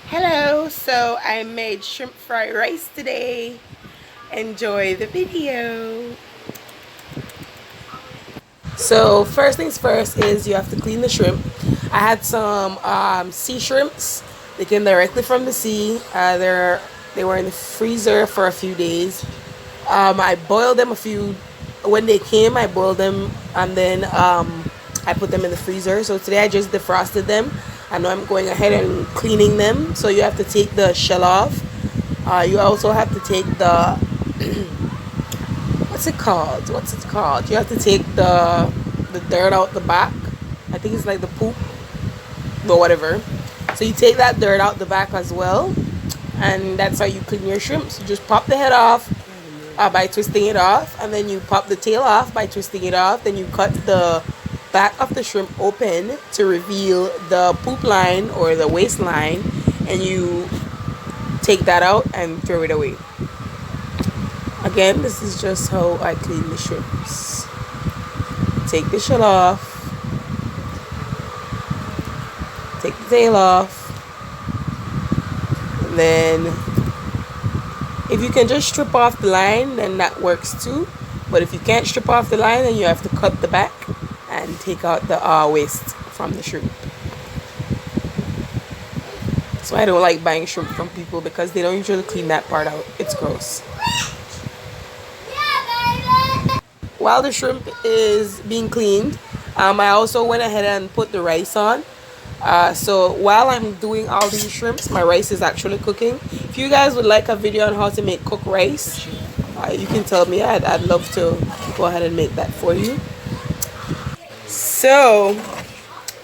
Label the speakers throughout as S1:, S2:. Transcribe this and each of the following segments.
S1: Hello, so I made shrimp fried rice today. Enjoy the video. So first things first is you have to clean the shrimp. I had some sea shrimps. They came directly from the sea. They were in the freezer for a few days. I boiled them when they came. I boiled them and then I put them in the freezer. So today I just defrosted them. I know I'm going ahead and cleaning them. So you have to take the shell off. You also have to take the what's it called? What's it called? You have to take the dirt out the back. I think it's like the poop, but whatever. So you take that dirt out the back as well, and that's how you clean your shrimps. You just pop the head off by twisting it off, and then you pop the tail off by twisting it off. Then you cut the back of the shrimp open to reveal the poop line or the waistline, and you take that out and throw it away. Again, this is just how I clean the shrimps. Take the shell off, take the tail off, and then if you can just strip off the line, then that works too. But if you can't strip off the line, then you have to cut the back and take out the waist from the shrimp. So I don't like buying shrimp from people because they don't usually clean that part out. It's gross. While the shrimp is being cleaned, I also went ahead and put the rice on. So while I'm doing all these shrimps, my rice is actually cooking. If you guys would like a video on how to make cooked rice, you can tell me. I'd love to go ahead and make that for you. So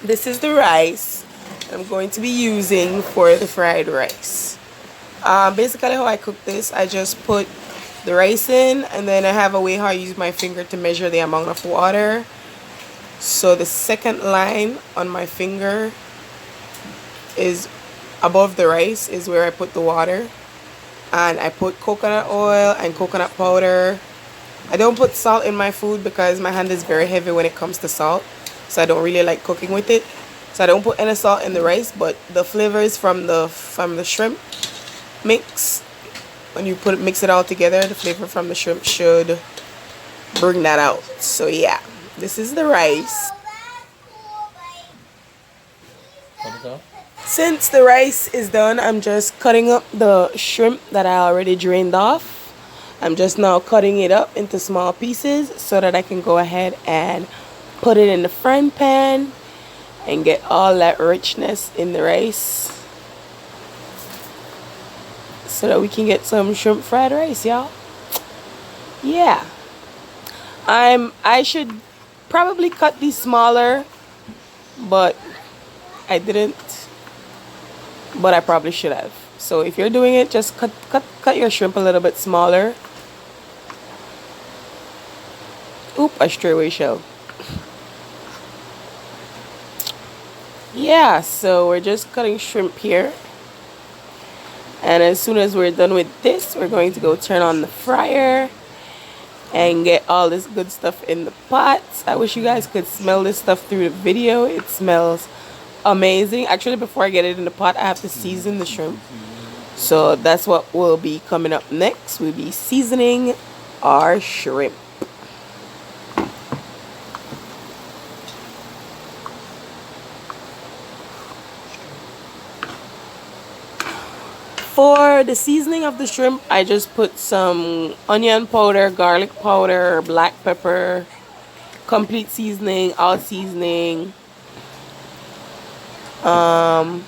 S1: this is the rice I'm going to be using for the fried rice. Basically how I cook this, I just put the rice in, and then I have a way how I use my finger to measure the amount of water. So the second line on my finger is above the rice is where I put the water, and I put coconut oil and coconut powder. I don't put salt in my food because my hand is very heavy when it comes to salt, so I don't really like cooking with it. So I don't put any salt in the rice, but the flavors from the shrimp mix, when you mix it all together, the flavor from the shrimp should bring that out. So yeah, this is the rice. Since the rice is done, I'm just cutting up the shrimp that I already drained off. I'm just now cutting it up into small pieces so that I can go ahead and put it in the frying pan and get all that richness in the rice, so that we can get some shrimp fried rice, y'all. Yeah. I should probably cut these smaller, but I didn't. But I probably should have. So if you're doing it, just cut your shrimp a little bit smaller. Oop, a straightaway shell. Yeah, so we're just cutting shrimp here. And as soon as we're done with this, we're going to go turn on the fryer and get all this good stuff in the pot. I wish you guys could smell this stuff through the video. It smells amazing. Actually, before I get it in the pot, I have to season the shrimp. So that's what will be coming up next. We'll be seasoning our shrimp. For the seasoning of the shrimp, I just put some onion powder, garlic powder, black pepper, complete seasoning, all seasoning, and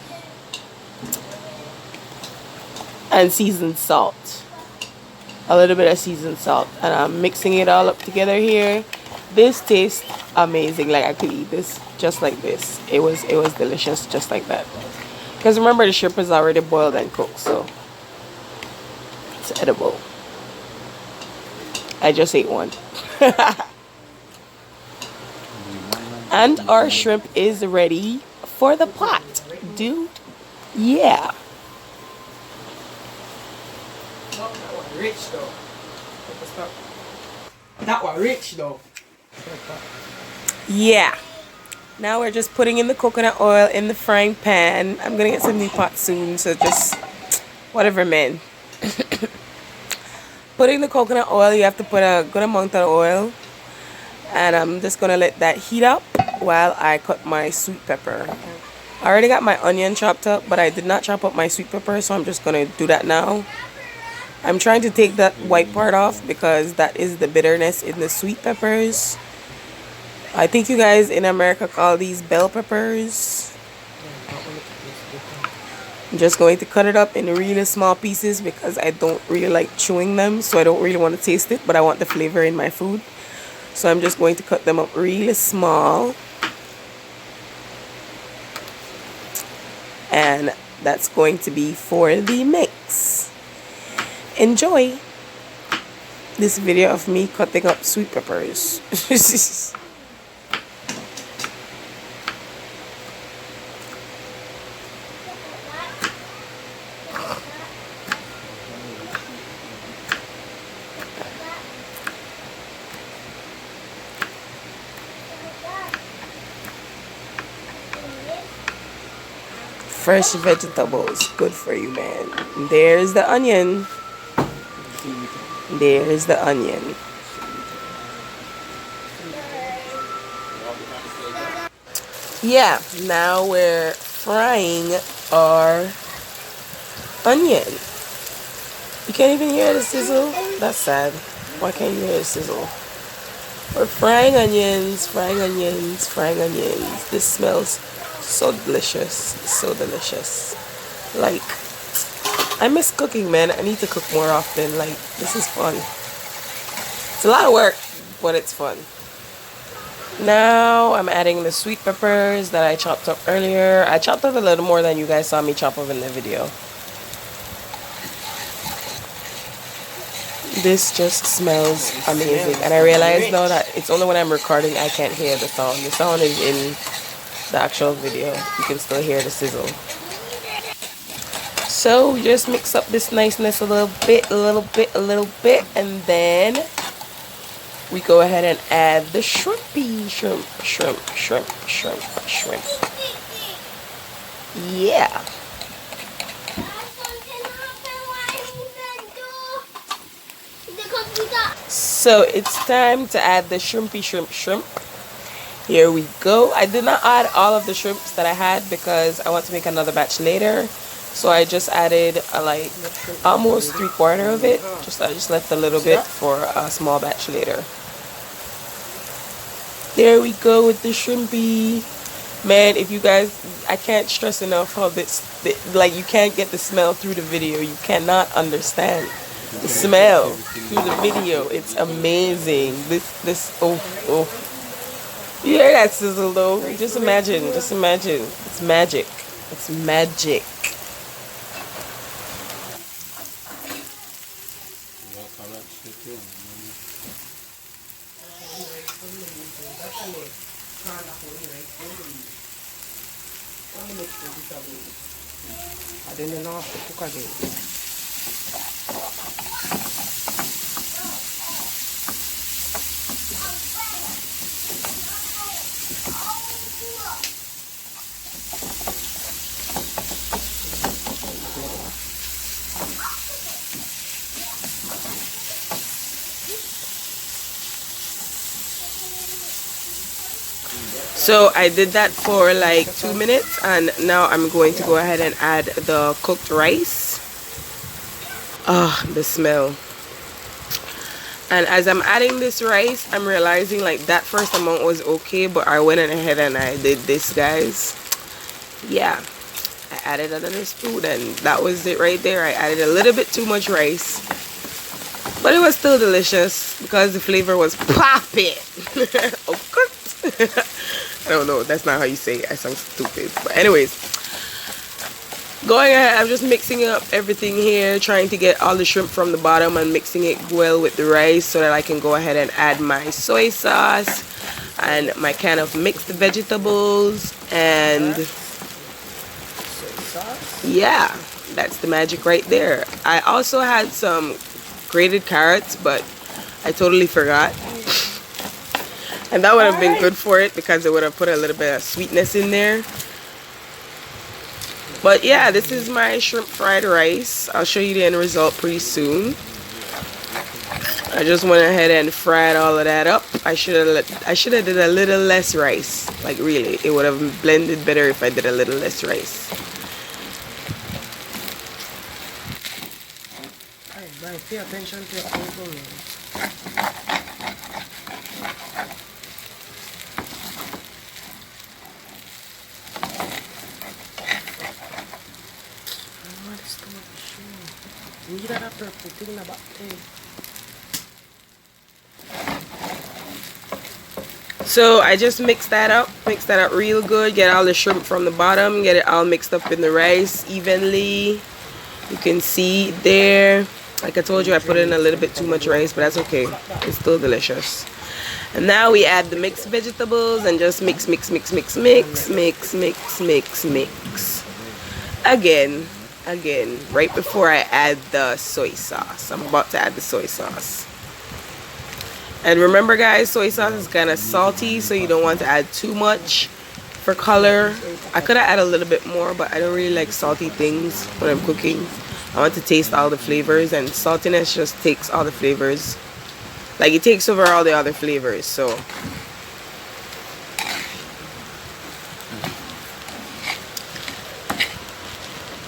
S1: seasoned salt. A little bit of seasoned salt. And I'm mixing it all up together here. This tastes amazing. Like, I could eat this just like this. It was delicious just like that. Because remember, the shrimp is already boiled and cooked, so it's edible. I just ate one. And our shrimp is ready for the pot, dude. Yeah. That was rich though. That was rich though. Yeah. Now we're just putting in the coconut oil in the frying pan. I'm gonna get some new pot soon, so just whatever, man. Putting the coconut oil, you have to put a good amount of oil, and I'm just gonna let that heat up while I cut my sweet pepper. I already got my onion chopped up, but I did not chop up my sweet pepper, so I'm just gonna do that now. I'm trying to take that white part off because that is the bitterness in the sweet peppers. I think you guys in America call these bell peppers. I'm just going to cut it up in really small pieces because I don't really like chewing them, so I don't really want to taste it, but I want the flavor in my food. So I'm just going to cut them up really small. And that's going to be for the mix. Enjoy this video of me cutting up sweet peppers. Fresh vegetables, good for you, man. There's the onion. There's the onion. Yeah, now we're frying our onion. You can't even hear the sizzle? That's sad. Why can't you hear the sizzle? We're frying onions, frying onions, frying onions. This smells so delicious. So delicious. Like, I miss cooking, man. I need to cook more often. Like, this is fun. It's a lot of work, but it's fun. Now I'm adding the sweet peppers that I chopped up earlier. I chopped up a little more than you guys saw me chop up in the video. This just smells amazing. And I realize now that it's only when I'm recording I can't hear the sound. The sound is in the actual video. You can still hear the sizzle. So just mix up this niceness a little bit, and then we go ahead and add the shrimpy. Shrimp. Yeah. So it's time to add the shrimpy shrimp. Here we go. I did not add all of the shrimps that I had because I want to make another batch later. So I just added like almost 3/4 of it. I just left a little bit for a small batch later. There we go with the shrimpy. Man, if you guys, I can't stress enough how like you can't get the smell through the video. You cannot understand the smell through the video. It's amazing. Oh. You hear that sizzle though? Just imagine. It's magic. It's magic. I didn't know how to cook again. So I did that for like 2 minutes, and now I'm going to go ahead and add the cooked rice. Ah, the smell. And as I'm adding this rice, I'm realizing like that first amount was okay, but I went ahead and I did this, guys. Yeah, I added another spoon, and that was it right there. I added a little bit too much rice, but it was still delicious because the flavor was popping. Okay. I don't know, that's not how you say it. I sound stupid. But anyways, going ahead, I'm just mixing up everything here, trying to get all the shrimp from the bottom and mixing it well with the rice so that I can go ahead and add my soy sauce and my can of mixed vegetables. And yeah, that's the magic right there. I also had some grated carrots, but I totally forgot. And that would have been good for it because it would have put a little bit of sweetness in there. But yeah, this is my shrimp fried rice. I'll show you the end result pretty soon. I just went ahead and fried all of that up. I should have did a little less rice. Like really, it would have blended better if I did a little less rice. Alright, pay attention to your uncle, man. So I just mix that up real good, get all the shrimp from the bottom, get it all mixed up in the rice evenly. You can see there, like I told you, I put in a little bit too much rice, but that's okay, it's still delicious. And now we add the mixed vegetables and just mix again right before I add the soy sauce. I'm about to add the soy sauce. And remember guys, soy sauce is kind of salty, so you don't want to add too much for color. I could have added a little bit more, but I don't really like salty things when I'm cooking. I want to taste all the flavors, and saltiness just takes all the flavors. Like it takes over all the other flavors, so.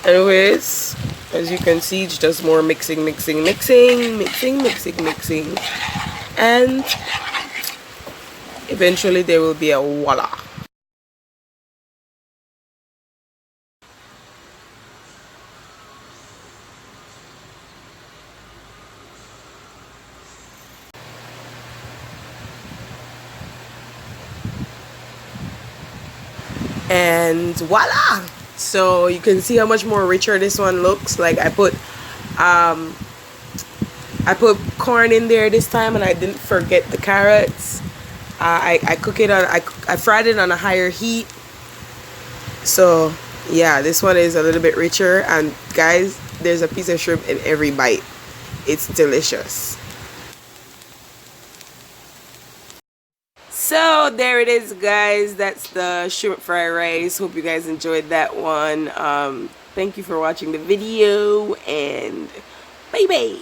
S1: Anyways, as you can see, it's just more mixing. And eventually there will be a voila. And voila! So you can see how much more richer this one looks. Like I put corn in there this time, and I didn't forget the carrots. I cook it on, I fried it on a higher heat. So yeah, this one is a little bit richer, and guys, there's a piece of shrimp in every bite. It's delicious. So there it is guys, that's the shrimp fried rice. Hope you guys enjoyed that one. Thank you for watching the video, and bye bye.